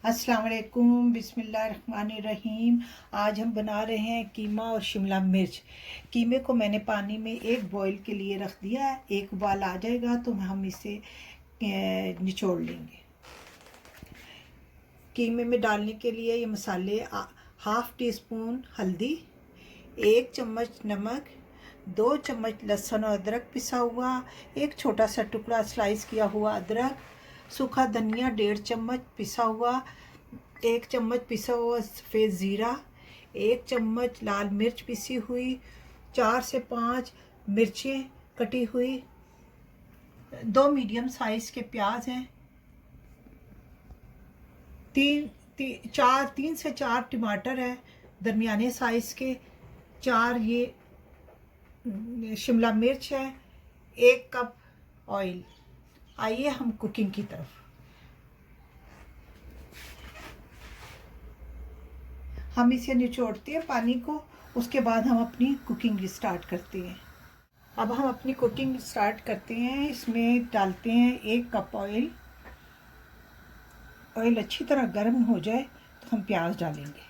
अस्सलाम वालेकुम, बिस्मिल्लाहिर्रहमानिर्रहीम। आज हम बना रहे हैं कीमा और शिमला मिर्च। कीमे को मैंने पानी में एक बॉईल के लिए रख दिया है। एक उबाल आ जाएगा तो हम इसे निचोड़ लेंगे। कीमे में डालने के लिए ये मसाले, हाफ़ टी स्पून हल्दी, 1 चम्मच नमक, 2 चम्मच लहसुन और अदरक पिसा हुआ, एक छोटा सा टुकड़ा स्लाइस किया हुआ अदरक, सूखा धनिया 1.5 चम्मच पिसा हुआ, 1 चम्मच पिसा हुआ सफ़ेद ज़ीरा, 1 चम्मच लाल मिर्च पिसी हुई, 4 से 5 मिर्चें कटी हुई, 2 मीडियम साइज़ के प्याज हैं, 3 से 4 टमाटर है दरमियाने साइज़ के, 4 ये शिमला मिर्च है, 1 कप ऑयल। आइए हम कुकिंग की तरफ। हम इसे निचोड़ते हैं पानी को, उसके बाद हम अपनी कुकिंग स्टार्ट करते हैं। अब हम अपनी कुकिंग स्टार्ट करते हैं। इसमें डालते हैं 1 कप ऑयल। ऑयल अच्छी तरह गर्म हो जाए तो हम प्याज डालेंगे।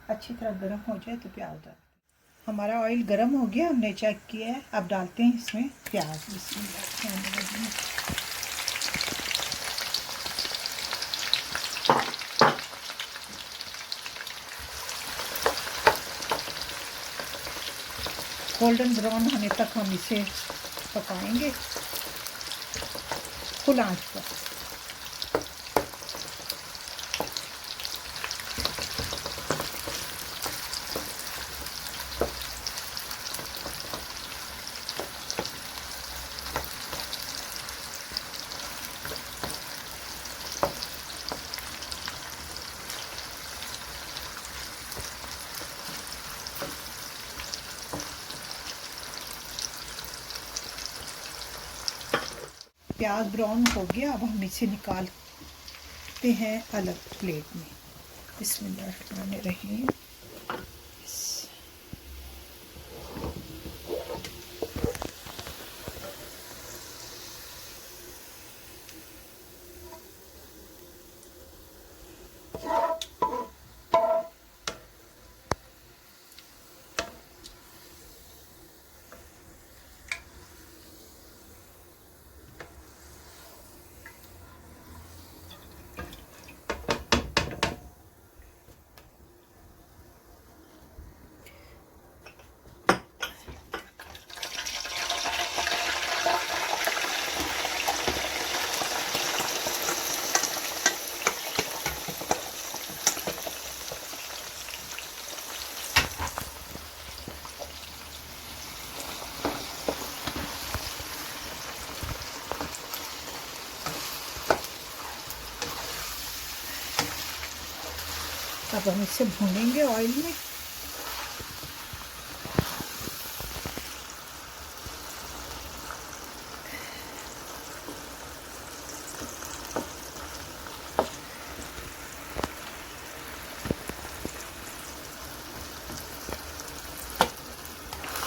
अच्छी तरह गर्म हो जाए तो प्याज डालेंगे। हमारा ऑयल गर्म हो गया, हमने चेक किया है। अब डालते हैं इसमें प्याज। गोल्डन ब्राउन होने तक हम इसे पकाएंगे फुल आंच पर। प्याज ब्राउन हो गया, अब हम इसे निकालते हैं अलग प्लेट में। बिस्मिल्लाहिर्रहमानिर्रहीम। अब हम इसे भूनेंगे ऑयल में।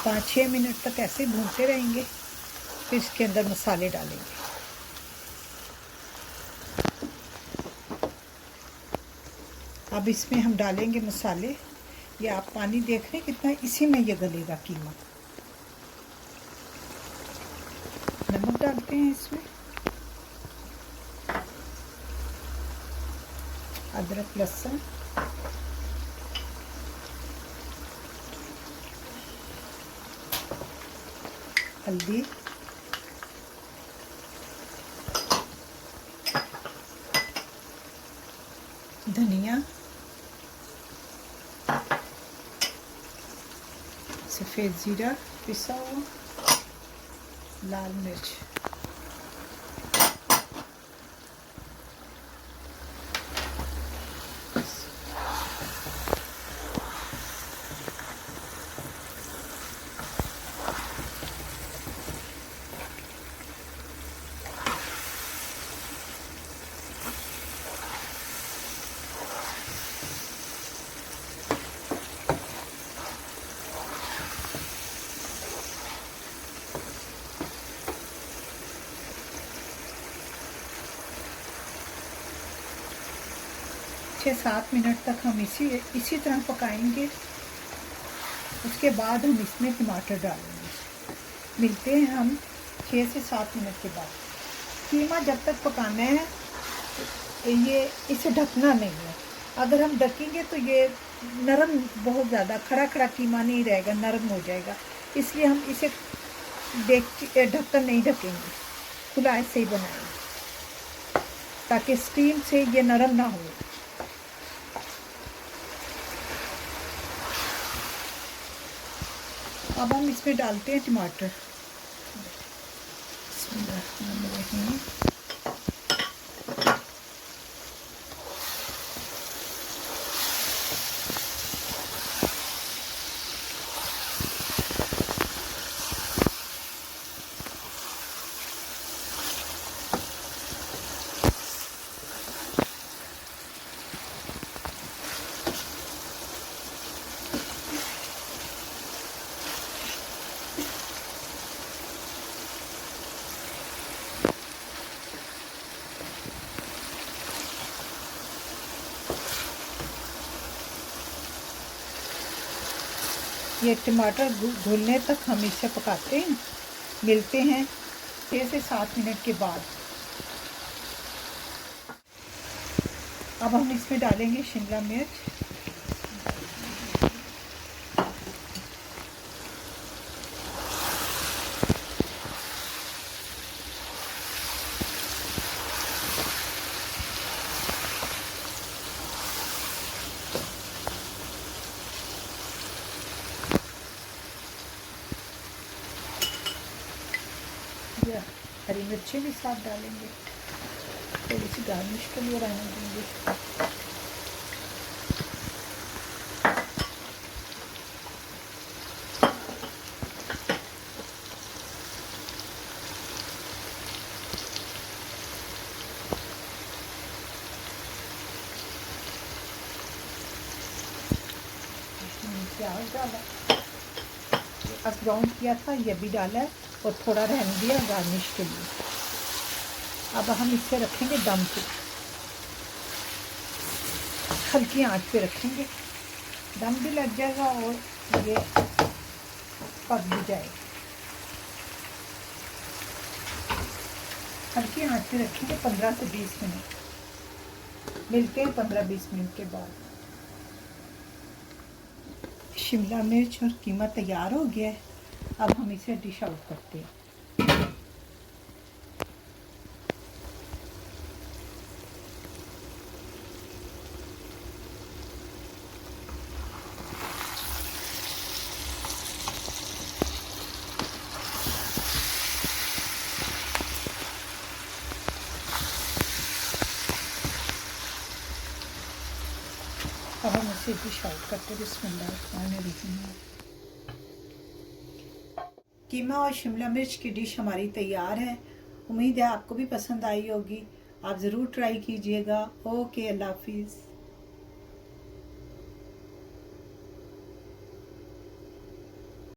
पाँच 6 मिनट तक ऐसे भूनते रहेंगे, फिर इसके अंदर मसाले डालेंगे। अब इसमें हम डालेंगे मसाले। ये आप पानी देख रहे हैं कितना, इसी में ये गलेगा कीमा। नमक डालते हैं इसमें, अदरक लहसुन, हल्दी, धनिया, सफ़ेद ज़ीरा पिसा हुआ, लाल मिर्च। 6-7 मिनट तक हम इसी तरह पकाएंगे। उसके बाद हम इसमें टमाटर डालेंगे। मिलते हैं हम 6 से 7 मिनट के बाद। कीमा जब तक पकाना है, ये इसे ढकना नहीं है। अगर हम ढकेंगे तो ये नरम, बहुत ज़्यादा खड़ा खड़ा कीमा नहीं रहेगा, नरम हो जाएगा। इसलिए हम इसे ढक्कन नहीं ढकेंगे, खुला ऐसे ही बनाएंगे ताकि स्टीम से ये नरम ना हो। अब हम इसमें डालते हैं टमाटर। ये टमाटर घुलने तक हम इसे पकाते हैं। मिलते हैं 6 से 7 मिनट के बाद। अब हम इसमें डालेंगे शिमला मिर्च, या हरी मिर्ची भी साथ डालेंगे, थोड़ी सी गार्निश के लिए रहने देंगे। प्याज डाला, ब्राउन किया था, ये भी डाला है और थोड़ा रहने दिया गार्निश के लिए। अब हम इसे रखेंगे दम पे, हल्की आंच पे रखेंगे। दम भी लग जाएगा और ये पक भी जाएगा। हल्की आंच पे रखेंगे 15 से 20 मिनट। मिलते हैं 15-20 मिनट के बाद। शिमला मिर्च और कीमा तैयार हो गया है। अब हम इसे डिश आउट करते हैं। अब हम इसे डिश आउट करते हैं। कीमा और शिमला मिर्च की डिश हमारी तैयार है। उम्मीद है आपको भी पसंद आई होगी। आप ज़रूर ट्राई कीजिएगा। ओके, अल्लाह हाफिज़।